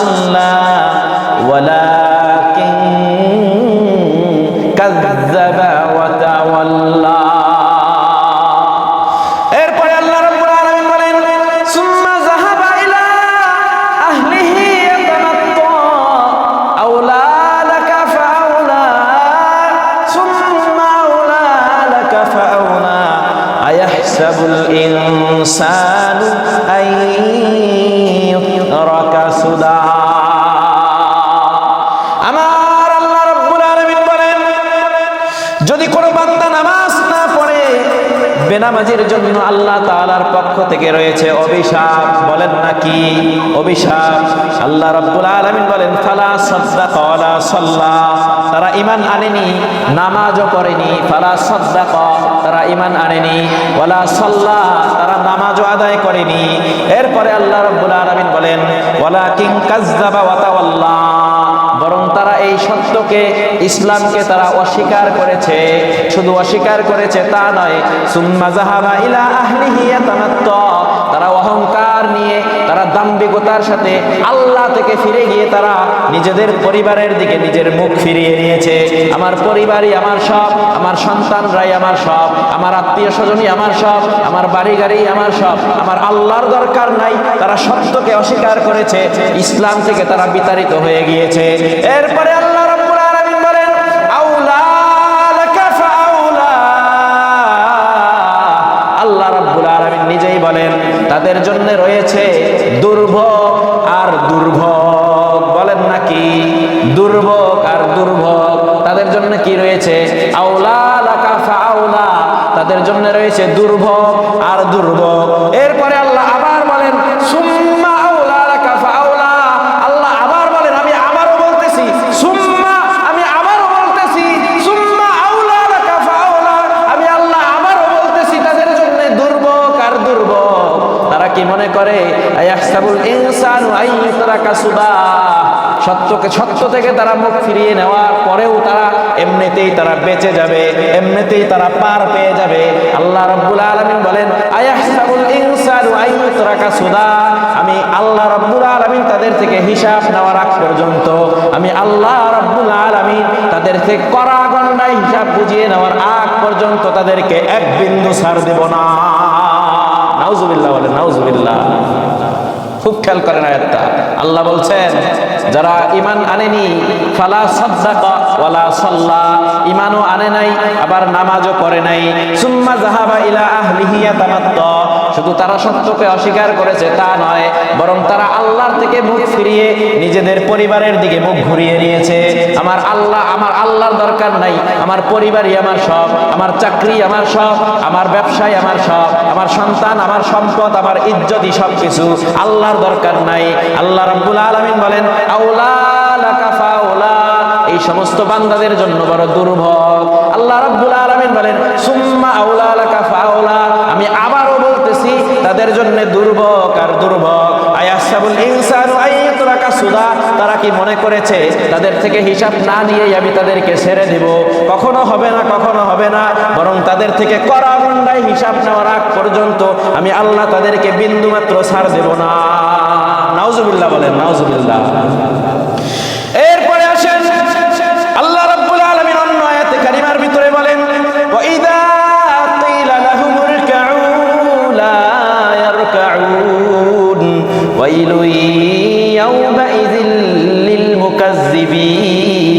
صلى ولكن كذب وتولى এরপরে আল্লাহ রাব্বুল আলামিন বলেন সুম্মা যাহাবা ইলা আহলিহি ইয়াতামাত্তা আওলা লাকা ফাআওলা সুম্মা আওলা লাকা ফাআওলা আয়াহসাবুল ইনসানু আন ইউতরাকা সুদা আমার আল্লাহ রাব্বুল আলামিন বলেন যদি কোনো বান্দা নামাজ না পড়ে বেনামাজির জন্য আল্লাহ তাআলার পক্ষ থেকে রয়েছে অভিশাপ। বলেন নাকি অভিশাপ? আল্লাহ রাব্বুল আলামিন বলেন ফালা সাদ্দাকা ওয়ালা সাল্লা, তারা ঈমান আনেনি নামাজও পড়েনি। ফালা সাদ্দাকা, তারা ঈমান আনেনি। ওয়ালা সাল্লা, তারা নামাজও আদায় করেনি। এরপরে আল্লাহ রাব্বুল আলামিন বলেন ওয়ালাকিন কাযযাবা ওয়া তাওয়াল্লা, বরং তারা এই সত্যকে ইসলামকে তারা অস্বীকার করেছে। শুধু অস্বীকার করেছে তা নয়, সুম্মা যাহাবা ইলা আহলিহি ইয়াতামাত্তা, তারা অহংকার নিয়ে তারা দাম্ভিকতার সাথে আল্লাহ থেকে ফিরে গিয়ে তারা নিজেদের পরিবারের দিকে নিজের মুখ ফিরিয়ে নিয়েছে। আমার পরিবারই আমার সব, আমার সন্তানরাই আমার সব, আমার আত্মীয় স্বজনই আমার সব, আমার বাড়ি গাড়ি আমার সব, আমার আল্লাহর দরকার নাই। তারা সত্যকে অস্বীকার করেছে, ইসলাম থেকে তারা বিতাড়িত হয়ে গিয়েছে। এরপরে আল্লাহ রাব্বুল আলামিন বলেন আউলা লাকা ফাআউলা, আল্লাহ রাব্বুল আলামিন নিজেই বলেন তাদের জন্য রয়েছে দুর্ভোগ আর দুর্ভোগ। বলেন নাকি দুর্ভোগ আর দুর্ভোগ? তাদের জন্য কি রয়েছে? আউলা লাকা ফাআউলা, তাদের জন্য রয়েছে দুর্ভোগ আর দুর্ভোগ। এরপরে আল্লাহ আবার বলেন সুম্মা আউলা লাকা ফাআউলা, আল্লাহ আবার বলেন, আমি আবারও বলতেছি সুম্মা, আমি আবারও বলতেছি সুম্মা আউলা লাকা ফাআউলা, আমি আল্লাহ আবারও বলতেছি তাদের জন্য দুর্ভোগ আর দুর্ভোগ। তারা কি মনে করে আয়াহসাবুল ইনসানু আন ইউতরাকা সুদা, সত্য থেকে তারা মুখ ফিরিয়ে নেওয়ার পরেও তারা এমনিতেই তারা বেঁচে যাবে, এমনিতেই তারা পার পেয়ে যাবে। আল্লাহ রাব্বুল আলামিন বলেন আয়াহসাবুল ইনসানু আন ইউতরাকা সুদা, আমি আল্লাহ রাব্বুল আলামিন তাদের থেকে হিসাব নেওয়ার আগ পর্যন্ত, আমি আল্লাহ রাব্বুল আলামিন তাদের থেকে কড়া গণ্ডায় হিসাব বুঝিয়ে নেওয়ার আগ পর্যন্ত তাদেরকে এক বিন্দু ছাড় দেব না। নাউজুবিল্লাহ বলেন নাউজুবিল্লাহ। খুব খেয়াল করেন আয়াতটা। আল্লাহ বলছেন যারা ঈমান আনেনি ফালা সাদ্দাকা ওয়ালা সাল্লা, ঈমানও আনে নাই আবার নামাজও পড়ে নাই। সুম্মা যাহাবা ইলা আহলিহি ইয়াতামাত্তা, শুধু তারা সত্যকে অস্বীকার করেছে তা নয়, বরং তারা আল্লাহর থেকে মুখ ফিরিয়ে নিজেদের পরিবারের দিকে মুখ ঘুরিয়ে নিয়েছে। আমার আল্লাহর দরকার নাই, আমার পরিবারই আমার সব, আমার চাকরি আমার সব, আমার ব্যবসায় আমার সব, আমার সন্তান আমার সম্পদ, আমার ইজ্জতই সবকিছু, আল্লাহর দরকার নাই। আল্লাহ রাব্বুল আলামিন বলেন আউলা লাকা ফাআউলা, এই সমস্ত বান্দাদের জন্য বড় দুর্ভোগ। আল্লাহ রাব্বুল আলামিন বলেন সুম্মা আউলা লাকা ফাআউলা, আমি আবারও বলতেছি তাদের জন্য দুর্ভোগ আর দুর্ভোগ। আয়াহসাবুল ইনসানু আন ইউতরাকা সুদা, তারা কি মনে করেছে তাদের থেকে হিসাব না নিয়েই আমি তাদেরকে ছেড়ে দেব? কখনো হবে না, কখনো হবে না, বরং তাদের থেকে কড়া গণ্ডায় হিসাব নেওয়ার আগ পর্যন্ত আমি আল্লাহ তাদেরকে বিন্দুমাত্র ছাড় দেব না। নাউজুবিল্লাহ বলেন নাউজুবিল্লাহ। এরপরে আসেন আল্লাহ রাব্বুল আলামিন অন্য আয়াতে কারিমার ভিতরে বলেন ওয়া ইযা কিলা লাহুম ইরকাউ লা ইয়ারকাউন ওয়াইলু ইয়াউমাইযিল লিল মুকাজ্জিবিন।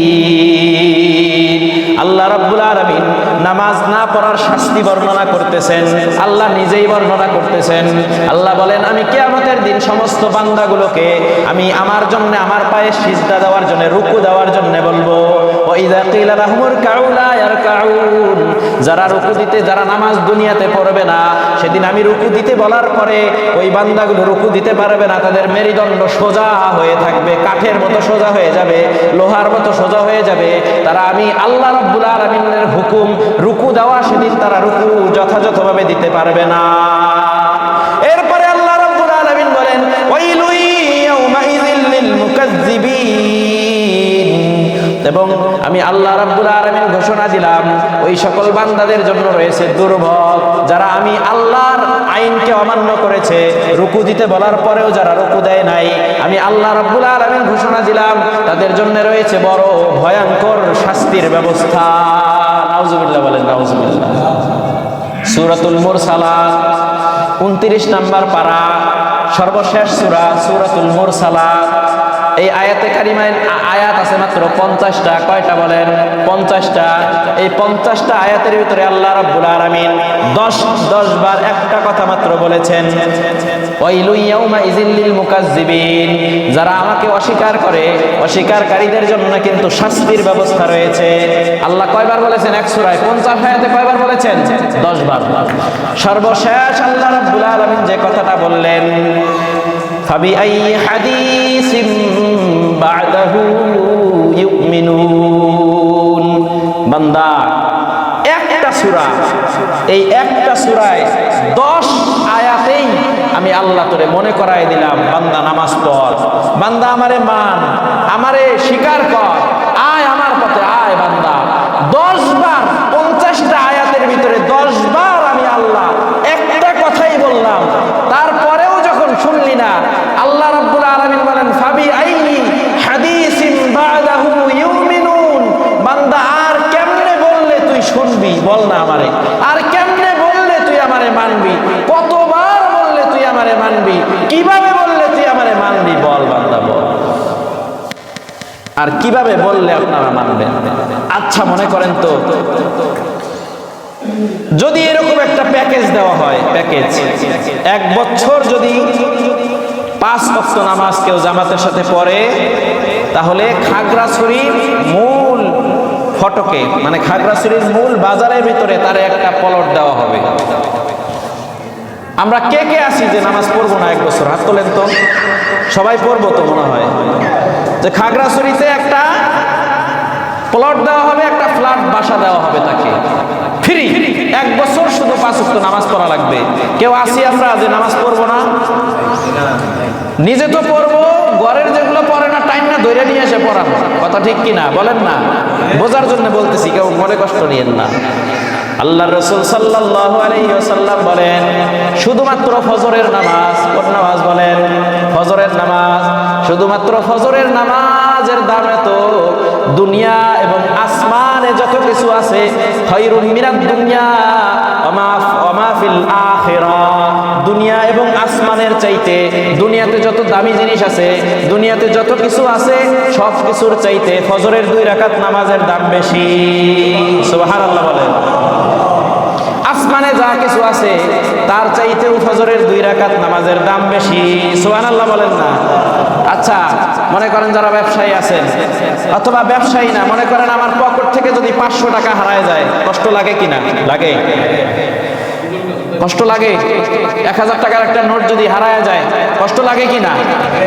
আল্লাহ রাব্বুল আলামিন নামাজ না পড়ার শাস্তি বর্ণনা করতেছেন, আল্লাহ নিজেই বর্ণনা করতেছেন। আল্লাহ বলেন আমি কিয়ামতের দিন সমস্ত বান্দাগুলোকে আমি আমার জন্য, আমার পায়ে সিজদা দেওয়ার জন্য, রুকু দেওয়ার জন্য বলবো। ওয়া ইযা কিলা লাহুম ইরকাউ লা ইয়ারকাউন, যারা রুকু দিতে, যারা নামাজ দুনিয়াতে পড়বে না, সেদিন আমি রুকু দিতে বলার পরে ওই বান্দাগুলো রুকু দিতে পারবে না, তাদের মেরুদণ্ড সোজা হয়ে থাকবে, কাঠের মতো সোজা হয়ে যাবে, লোহার মতো সোজা হয়ে যাবে। তারা আমি আল্লাহ রাব্বুল আলামিনের হুকুম রুকু দেওয়া সেদিন তারা রুকু যথাযথভাবে দিতে পারবে না। এরপরে আল্লাহ রাব্বুল আলামিন বলেন ওয়াইলু ইয়াউমাইযিল লিল মুকাজ্জিবিন, এবং আমি আল্লাহ রাব্বুল আলামিন ঘোষণা দিলাম ওই সকল বান্দাদের জন্য রয়েছে দুর্ভোগ যারা আমি আল্লাহর আইনকে অমান্য করেছে, রুকু রুকু দিতে বলার পরেও যারা রুকু দেয় নাই, আমি আল্লাহ রাব্বুল আলামিন ঘোষণা দিলাম তাদের জন্য রয়েছে বড় ভয়ঙ্কর শাস্তির ব্যবস্থা। নাউজুবিল্লাহ বলেন, নাউজুবিল্লাহ। সূরাতুল মুরসালাত 29 নম্বর পারা, সর্বশেষ সূরা সূরাতুল মুরসালাত। এই আয়াতে কারিমায় আয়াত আছে মাত্র 50টা। কয়টা বলেন? 50টা। এই 50টা আয়াতের ভিতরে আল্লাহ রাব্বুল আলামিন 10 বার একটা কথা মাত্র বলেছেন, ওয়াইলু ইয়াউমা ইযিল লিল মুকাজ্জিবিন। যারা আমাকে অস্বীকার করে, অস্বীকারীদের জন্য কিন্তু শাস্তির ব্যবস্থা রয়েছে। আল্লাহ কয়বার বলেছেন এক সূরায়? 50 আয়াতে কয়বার বলেছেন? 10 বার। সর্বশেষ আল্লাহ রাব্বুল আলামিন যে কথাটা বললেন, ফাবিআই হাদিসিম বা'দাহু ইউমিনুন। বান্দা, একটা সূরা, এই একটা সূরায় 10 আয়াতেই আমি আল্লাহ তোরে মনে করাই দিলাম, বান্দা নামাজ পড়, বান্দা আমারে মান, আমারে স্বীকার কর, আয় আমার পথে আয় বান্দা। 10 বার, 50টা আয়াতের ভিতরে 10 বার আমি আল্লাহ একটা কথাই বললাম। তারপরেও যখন শুনলি না, আল্লাহ রাব্বুল আলামিন বলেন, ফাবি আইয়ি হাদিসিন বা'দাহু ইউমিনুন। বান্দা, আর কেমনে বললে তুই শুনবি? বল না আমারে। আর কেমনে বললে তুই আমারে মানবি? কতবার বললে তুই আমারে মানবি? কিভাবে বললে তুই আমারে মানবি? বল বান্দা, বল। আর কিভাবে বললে আপনারা মানবেন? আচ্ছা, মনে করেন তো যদি এরকম একটা প্যাকেজ দেওয়া হয়, প্যাকেজ 1 বছর যদি 5 ওয়াক্ত নামাজ কেউ জামাতের সাথে পড়ে, তাহলে খাগড়াছড়ির মূল ফটকে, মানে খাগড়াছড়ির মূল বাজারের ভিতরে তার একটা প্লট দেওয়া হবে। আমরা কে কে আছি যে নামাজ পড়বো না 1 বছর? হাত তোলেন তো। সবাই পড়বো তো মনে হয়। যে খাগড়াছড়িতে একটা প্লট দেওয়া হবে, একটা ফ্ল্যাট বাসা দেওয়া হবে তাকে ফ্রি। 1 বছর শুধু 5 ওয়াক্ত নামাজ পড়া লাগবে। কেউ আসি আমরা যে নামাজ পড়বো না? নিজে তো পড়বো, ঘরের যেগুলো পড়ে না টাইম না ধরে নিয়ে এসে পড়াবো। কথা ঠিক কিনা বলেন না? বোঝার জন্য বলতেছি, কেউ মনে কষ্ট নিয়েন না। আল্লাহ রাসূল সাল্লাল্লাহু আলাইহি ওয়াসাল্লাম বলেন, শুধুমাত্র ফজরের নামাজ, কোন নামাজ বলেন? ফজরের নামাজ। শুধুমাত্র ফজরের নামাজের দাম এত, দুনিয়া এবং আসমানে যত কিছু আছে, খায়রুম মিনাদ দুনিয়া ওয়া মা ফিল আখিরাহ। দুনিয়া এবং আসমানের চাইতে, দুনিয়াতে যত দামি জিনিস আছে, দুনিয়াতে যত কিছু আছে, সব কিছুর চাইতে ফজরের 2 রাকাত নামাজের দাম বেশি। সুবহানাল্লাহ বলেন। আসমানে যা কিছু আছে তার চাইতেও ফজরের 2 রাকাত নামাজের দাম বেশি। সুবহানাল্লাহ বলেন না? আচ্ছা, মনে করেন যারা ব্যবসায়ী আছেন, অথবা ব্যবসায়ী না, মনে করেন আমার পকেট থেকে যদি 500 টাকা হারায় যায়, কষ্ট লাগে কিনা? লাগে। কষ্ট লাগে। 1000 টাকার একটা নোট যদি হারায় যায়, কষ্ট লাগে কিনা?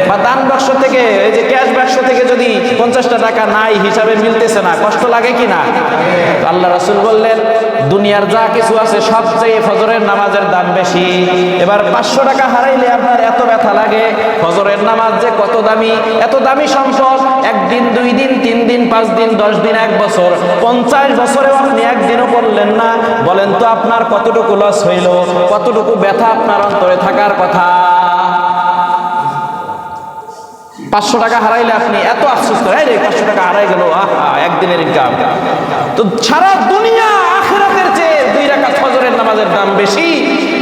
বা দান বাক্স থেকে, এই যে ক্যাশ বাক্স থেকে যদি 50টা টাকা নাই, হিসাবে মিলতেছে না, কষ্ট লাগে কিনা? আল্লাহ রাসূল বললেন, দুনিয়ার যা কিছু আছে সবচেয়ে ফজরের নামাজের দাম বেশি। এবার 500 টাকা হারাইলে আপনার এত ব্যথা লাগে, ফজরের নামাজ যে কত দামি, এত দামি সম্পদ। 1 দিন, 2 দিন, 3 দিন, 5 দিন, 10 দিন, 1 বছর, 50 বছরেও আপনি একদিনও পড়লেন না। বলেন তো আপনার কতটুকু লস হইল? কতটুকু ব্যথা আপনার অন্তরে থাকার কথা? 500 টাকা হারাইলে আপনি এত আফসোস করেন, এই রে 500 টাকা হারাই গেল, আহা, একদিনের ইনকাম। তো সারা দুনিয়া আখিরাতের চেয়ে 2 রাকাত ফজরের নামাজের দাম বেশি।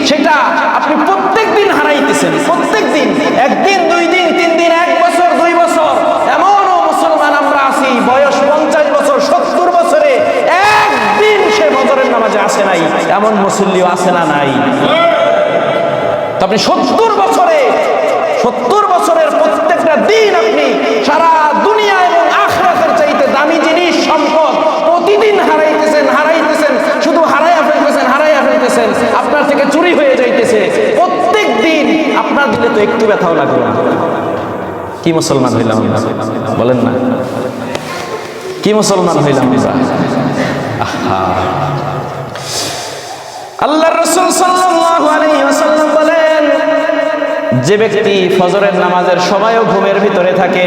সেটা আপনি প্রত্যেক দিন হারাইতেছেন, প্রত্যেক দিন। 1 দিন, 2 দিন, 3 দিন, 1 বছর, 2 বছর। এমনও মুসলমান আমরা আছি, বয়স 50 বছর, 70 বছরে একদিন সে ফজরের নামাজে আসে নাই। এমন মুসল্লিও আছে না নাই? তো আপনি 70 বছরের প্রত্যেকটা দিন আপনি সারা দুনিয়া এবং আখিরাতের চাইতে দামি জিনিস, সম্পদ প্রতিদিন হারাইতেছেন, শুধু হারাইয়া ফেলতেছেন, আপনার থেকে চুরি হয়ে যাইতেছে প্রত্যেক দিন। আপনার দিলে তো একটু ব্যথাও লাগবে না। কি মুসলমান হইলাম বলেন না? কি মুসলমান হইলাম? আল্লাহর রাসূল সাল্লাল্লাহু আলাইহি ওয়াসাল্লাম বলেন, যে ব্যক্তি ফজরের নামাজের সময়ও ঘুমের ভিতরে থাকে,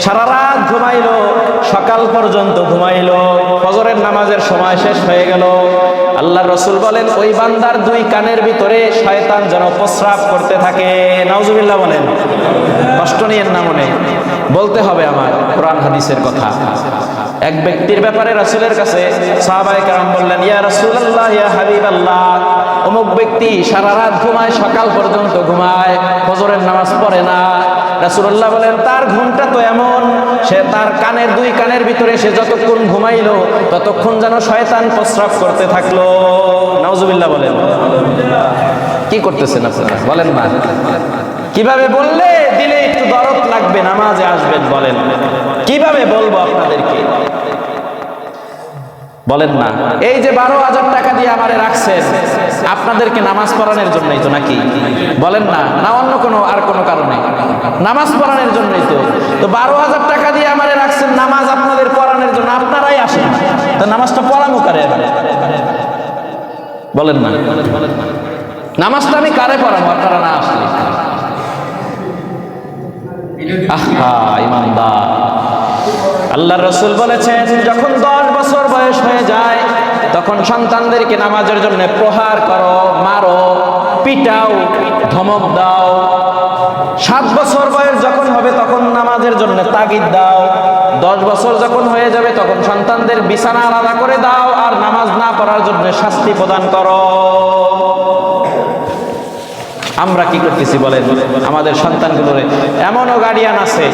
সারা রাত ঘুমাইলো, সকাল পর্যন্ত ঘুমাইলো, ফজরের নামাজের সময় শেষ হয়ে গেল। আল্লাহর রাসূল বলেন ওই বান্দার দুই কানের ভিতরে শয়তান যেন প্রস্রাব করতে থাকে। নাউজুবিল্লাহ বলেন। কষ্ট নিয়েন না মনে, বলতে হবে আমার কোরআন হাদিসের কথা। এক ব্যক্তির ব্যাপারে রাসূলের কাছে সাহাবায়ে কেরাম বললেন, ইয়া রাসূলুল্লাহ, ইয়া হাবিবাল্লাহ, অমুক ব্যক্তি সারা রাত ঘুমায়, সকাল পর্যন্ত ঘুমায়, ফজরের নামাজ পড়ে না। রাসূলুল্লাহ বলেন, তার ঘুমটা তো এমন, সে তার কানের দুই কানের ভিতরে সে যতক্ষণ ঘুমাইলো ততক্ষণ যেন শয়তান প্রস্রাব করতে থাকলো। নাউজুবিল্লাহ বলেন। কি করতেছেন আপনারা বলেন না? কিভাবে বললে দিলে একটু দরদ লাগবে, নামাজে আসবেন বলেন? কিভাবে বলবো আপনাদেরকে বলেন না? এই যে 12,000 টাকা দিয়ে আমারে রাখছেন আপনাদেরকে নামাজ পড়ানোর জন্যই তো, নাকি বলেন না? না অন্য কোনো আর কোনো কারণে? নামাজ পড়ানোর জন্যই তো। তো 12,000 টাকা দিয়ে আমারে রাখছেন নামাজ আপনাদের পড়ানোর জন্য, আপনারাই আসেন, তো নামাজটা পড়ানো কারে বলেন না? নামাজটা আমি কারে পড়াবো আপনারা না আসলে? আহা ইমানদার, আল্লাহর রাসূল বলেছেন যখন 10 বছর বয়স হয়ে যায় তখন সন্তানদেরকে নামাজের জন্য প্রহার করো, মারো, পিটাও, ধমক দাও। 7 বছর বয়স যখন হবে তখন নামাজের জন্য তাগিদ দাও। 10 বছর যখন হয়ে যাবে তখন সন্তানদের বিছানা আলাদা করে দাও আর নামাজ না পড়ার জন্য শাস্তি প্রদান করো। আমরা কি করতেছি বলেন? আমাদের সন্তানগুলোরে এমনও গার্ডিয়ান আছে,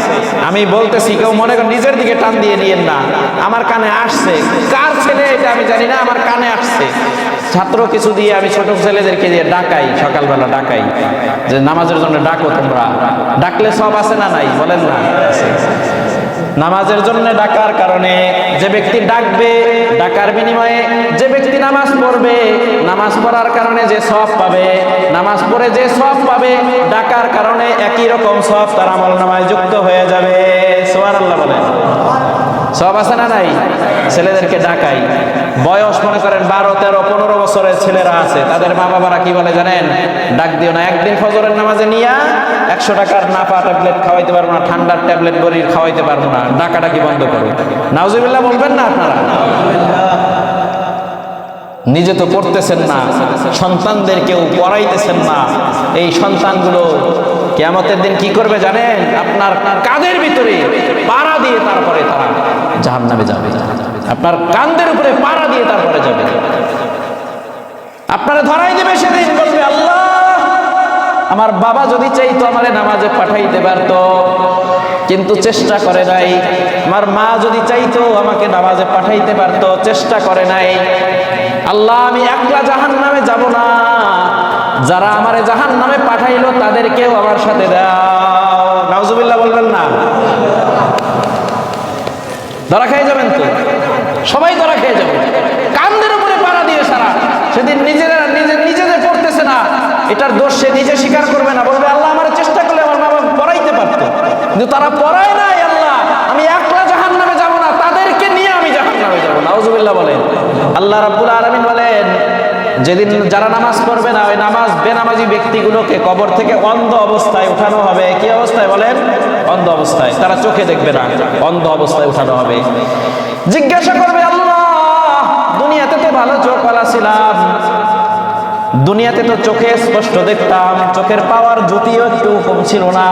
আমি বলতেছি, কেউ মনে করেন নিজের দিকে টান দিয়ে নিয়েন না, আমার কানে আসছে, কার ছেলে এটা আমি জানি না, আমার কানে আসছে। ছাত্র কিছু দিয়ে আমি ছোট ছেলেদেরকে দিয়ে ডাকাই, সকালবেলা ডাকাই যে নামাজের জন্য ডাকো তোমরা। ডাকলে সব আছে না নাই বলেন না? নামাজের জন্য ডাকার কারণে যে ব্যক্তি ডাকবে, ডাকার বিনিময়ে যে ব্যক্তি নামাজ পড়বে, নামাজ পড়ার কারণে যে সওয়াব পাবে, নামাজ পড়ে যে সওয়াব পাবে, ডাকার কারণে একই রকম সওয়াব তার আমলনামায় যুক্ত হয়ে যাবে। সুবহানাল্লাহ বলেন। সওয়াব আছে না নাই? ছেলেদেরকে ডাকাই, বয়স মনে করেন 12, 13, 15 বছরের ছেলেরা আছে, তাদের মা বাবারা কি বলে জানেন? ডাক দিও না। একদিন ফজরের নামাজে নিয়া 100 টাকার নাপা ট্যাবলেট খাওয়াইতে পারবো না, ঠান্ডার ট্যাবলেট বড়ির খাওয়াইতে পারবো না, ডাকাডাকি বন্ধ করো। নাউজুবিল্লাহ বলবেন না আপনারা? নিজে তো পড়তেছেন না, সন্তানদেরকেও পড়াইতেছেন না। এই সন্তানগুলো কিয়ামতের দিন কি করবে জানেন? আপনার কাঁধের ভিতরে পাড়া দিয়ে তারপরে তারা জাহান্নামে যাবে। আপনার কাঁধের উপরে পাড়া দিয়ে তারপরে যাবে, আপনারা ধরাই দেবে। সেদিন বলবে, আল্লাহ আমার বাবা যদি চাইতো আমারে নামাজে পাঠাইতে পারতো, কিন্তু চেষ্টা করে নাই। আমার মা যদি চাইতো আমাকে নামাজে পাঠাইতে পারতো, চেষ্টা করে নাই। আল্লাহ আমি একলা জাহান্নামে যাব না, যারা আমারে জাহান্নামে পাঠাইলো তাদেরকেও আমার সাথে দাও। নাউজুবিল্লাহ বলবেন না? ধরা খেয়ে যাবেন তো, সবাই ধরা খেয়ে যাবে। কান্দের উপরে পাড়া দিয়ে সারা সেদিন নিজেদের পড়তেছে না, এটার দোষ সে নিজে স্বীকার করবে না, বলবে আল্লাহ আমার চেষ্টা করলে আমার মা বাবা পড়াইতে পারতো, কিন্তু তারা পড়ায় নাই। আল্লাহ আমি একলা জাহান্নামে যাব না, তাদেরকে নিয়ে আমি জাহান্নামে যাব। নাউজুবিল্লাহ বলেন। আল্লাহ রাব্বুল আলামিন বলেন, যেদিন যারা নামাজ পড়বে না, ওই বেনামাজি ব্যক্তিগুলোকে কবর থেকে অন্ধ অবস্থায় উঠানো হবে। কি অবস্থায় বলেন? অন্ধ অবস্থায়। তারা চোখে দেখবে না, অন্ধ অবস্থায় উঠানো হবে। জিজ্ঞাসা করবে, আল্লাহ দুনিয়াতে তো ভালো চোখওয়ালা ছিলাম, দুনিয়াতে তো চোখে স্পষ্ট দেখতাম, চোখের পাওয়ার জ্যোতিও একটু কম ছিল না।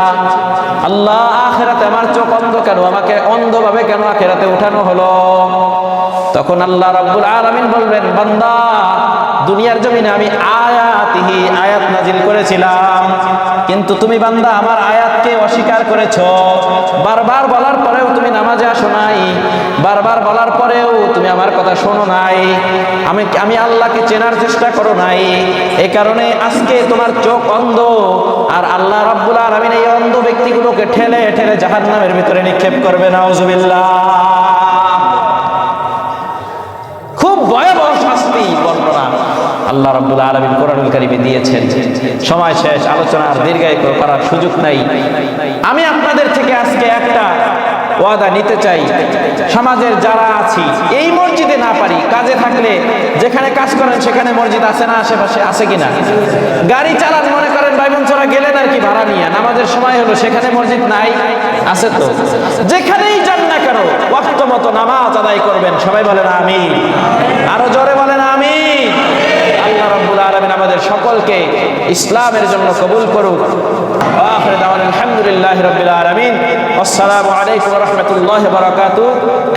আল্লাহ আখিরাতে আমার চোখ অন্ধ কেন? আমাকে অন্ধভাবে কেন আখিরাতে উঠানো হলো? তখন আল্লাহ রাব্বুল আলামিন বলবেন, বান্দা দুনিয়ার জমিনে আমি আয়াত নাজিল করেছিলাম, কিন্তু তুমি বান্দা আমার আয়াতকে অস্বীকার করেছো। বারবার বলার পরেও তুমি নামাজে আসো নাই, বারবার বলার পরেও তুমি আমার কথা শোনো নাই, আমি আল্লাহকে চেনার চেষ্টা করো নাই। এই কারণে আজকে তোমার চোখ অন্ধ। আর আল্লাহ রাব্বুল আলামিন এই অন্ধ ব্যক্তিগুলোকে ঠেলে ঠেলে জাহান্নামের ভিতরে নিক্ষেপ করবে। নাউজুবিল্লাহ। খুব ভয়াবহ শাস্তি বর্ণনা আল্লাহ রাব্বুল আলামিন কোরআনুল কারীমে দিয়েছেন। সময় শেষ, আলোচনার দীর্ঘায়িত করার সুযোগ নাই। আমি আপনাদের থেকে আজকে একটা ওয়াদা নিতে চাই। সমাজের যারা আছি, এই মসজিদে না পারি, কাজে থাকলে যেখানে কাজ করেন সেখানে মসজিদ আছে না? আশেপাশে আছে কিনা? গাড়ি চালান, মনে করেন ভাই বোন গেলেন আর কি ভাড়া নিয়ে নামাজের সময় হলো, সেখানে মসজিদ নাই? আছে তো। যেখানেই যান না কেন ওয়াক্ত মতো নামাজ আদায় করবেন। সবাই বলেন আমিন, আরো জোরে বলেন আমিন। আল্লাহ রাব্বুল আলামিন আমাদের সকলকে ইসলামের জন্য কবুল করুক। আখির দাওয়ানা আলহামদুলিল্লাহি রাব্বিল আলামিন। আসসালামু আলাইকুম ওয়া রাহমাতুল্লাহি ওয়া বারাকাতুহু।